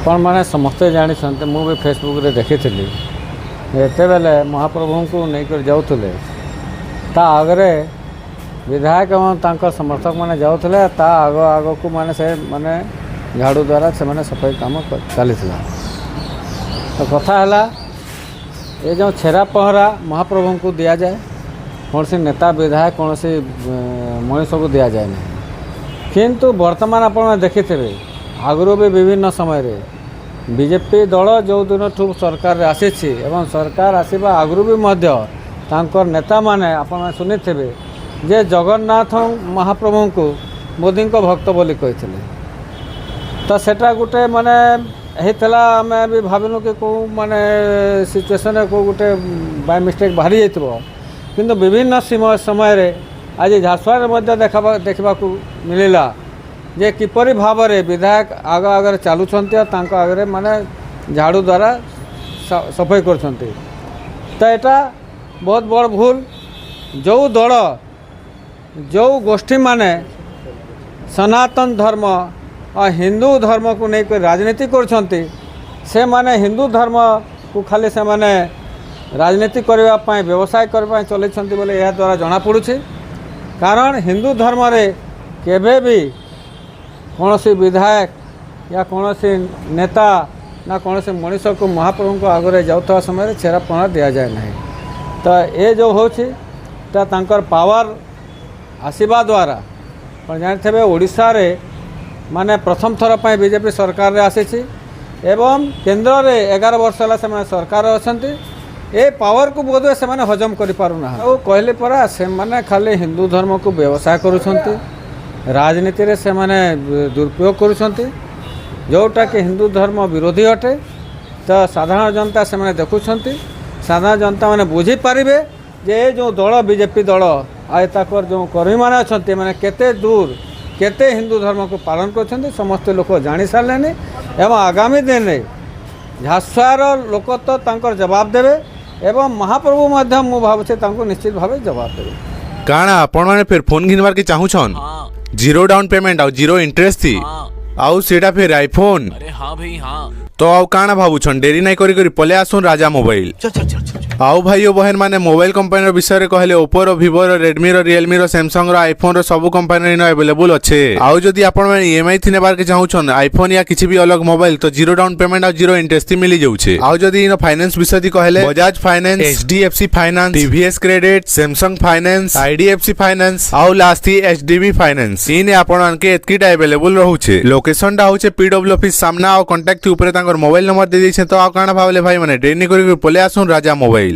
आपण मैंने समस्ते जानते मुझे फेसबुक रे देखी एते बेले महाप्रभु को लेकर जाऊे ता आगरे विधायक एवं तांकर समर्थक मैंने जाऊे ता आग आग को माने से माने झाड़ू द्वारा से माने सफाई काम चली तो कथा है ये जो छेरा पहरा महाप्रभु को दि जाए कौन सी नेता विधायक कौन सी मनीष को दि जाए ना किंतु वर्तमान आप देखि आगु भी विभिन्न समय रे बीजेपी दल जो दिन ठू सरकार आसी एवं सरकार आसवा आगु भी तांकर नेता माने आपण शुनी जे जगन्नाथ महाप्रभु को मोदी को भक्त बोली कही तो सेटा गोटे माने होता आम भी भाविलु कि कौ माने सिचुएसन को गोटे बाय मिस्टेक बाहरी जाइए किंतु विभिन्न समय रे आज झारसुगुड़ा देखा मिलला जे किपरि भाव में विधायक आग आगे चलुंट आगे माने झाड़ू द्वारा सफाई कर तो यहाँ बहुत बड़ भूल जो दल जो गोष्ठी माने सनातन धर्म और हिंदू धर्म को लेकर राजनीति कर से माने हिंदू धर्म को खाली से माने राजनीति करने व्यवसाय करने चलते बोले यह द्वारा जना पड़ुछि कारण हिंदू धर्म रे केबे भी कौन सी विधायक या कौन सी नेता ना कौन सी मनीष को महाप्रभु को आगे जाता समय छेरा पहरा दि जाए ना तो ये जो होकर पावर आसवा द्वारा जानते ओडिशा रे माने प्रथम थर पर बीजेपी सरकार रे आसी एवं केंद्र रे 11 वर्ष है से सरकार अच्छा ए पावर को बोधे से माने हजम कर पारुना और कहले परा से माने खाली हिंदू धर्म को व्यवसाय करुछंती राजनीति रे से माने दुरुपयोग करुछंती जोटा कि हिंदू धर्म विरोधी अटे तो साधारण जनता से माने देखुछंती साधारण जनता माने बुझी पारिबे जे जो दल बीजेपी दल आए ताकर जो कर्मी माने अछंती माने केते दूर केते हिंदू धर्म को पालन करछंती समस्त लोक जानि सारलेनी एवं आगामी दिन में झारसुगुड़ार लोक तो तांकर जवाब देवे एवं महाप्रभु मध्य मु भावुचे तांको निश्चित भाव जवाब देवे काना आपण माने फिर फोन घिनबार के चाहूछन जीरो डाउन पेमेंट और जीरो इंटरेस्ट थी आउ सेटा फिर आईफोन अरे हाँ भाई हाँ तो आउ काना भावुछन डेरी नहीं करी करी पले आसुन राजा मोबाइल आउ भाई बहन माने मोबाइल कंपनी विषय रे कहले ओप्पो रो वीवो रो रेडमी रो रियलमी रो सैमसंग रो आईफोन रो सब कंपनी नो अवेलेबल अच्छे आउ जदी आपण माने ईएमआई थी नेबार के चाहूछन आईफोन या किछि भी अलग मोबाइल तो जीरो डाउन पेमेंट और जीरो इंटरेस्ट मिली जाउछे आउ जदी इनो फाइनेंस विषय थी कहले Bajaj finance HDFC finance TVS credit Samsung finance IDFC finance आउ लास्ट थी एचडीबी फाइनेंस इने आपण के एतकीटा अवेलेबल रहउछे लोकेशन टा होचे पीडब्ल्यू ऑफिस सामना और कांटेक्ट ऊपर तांकर मोबाइल नंबर दे दैछे तो आ काना भावले भाई माने डेनी करी पले आसुन राजा मोबाइल।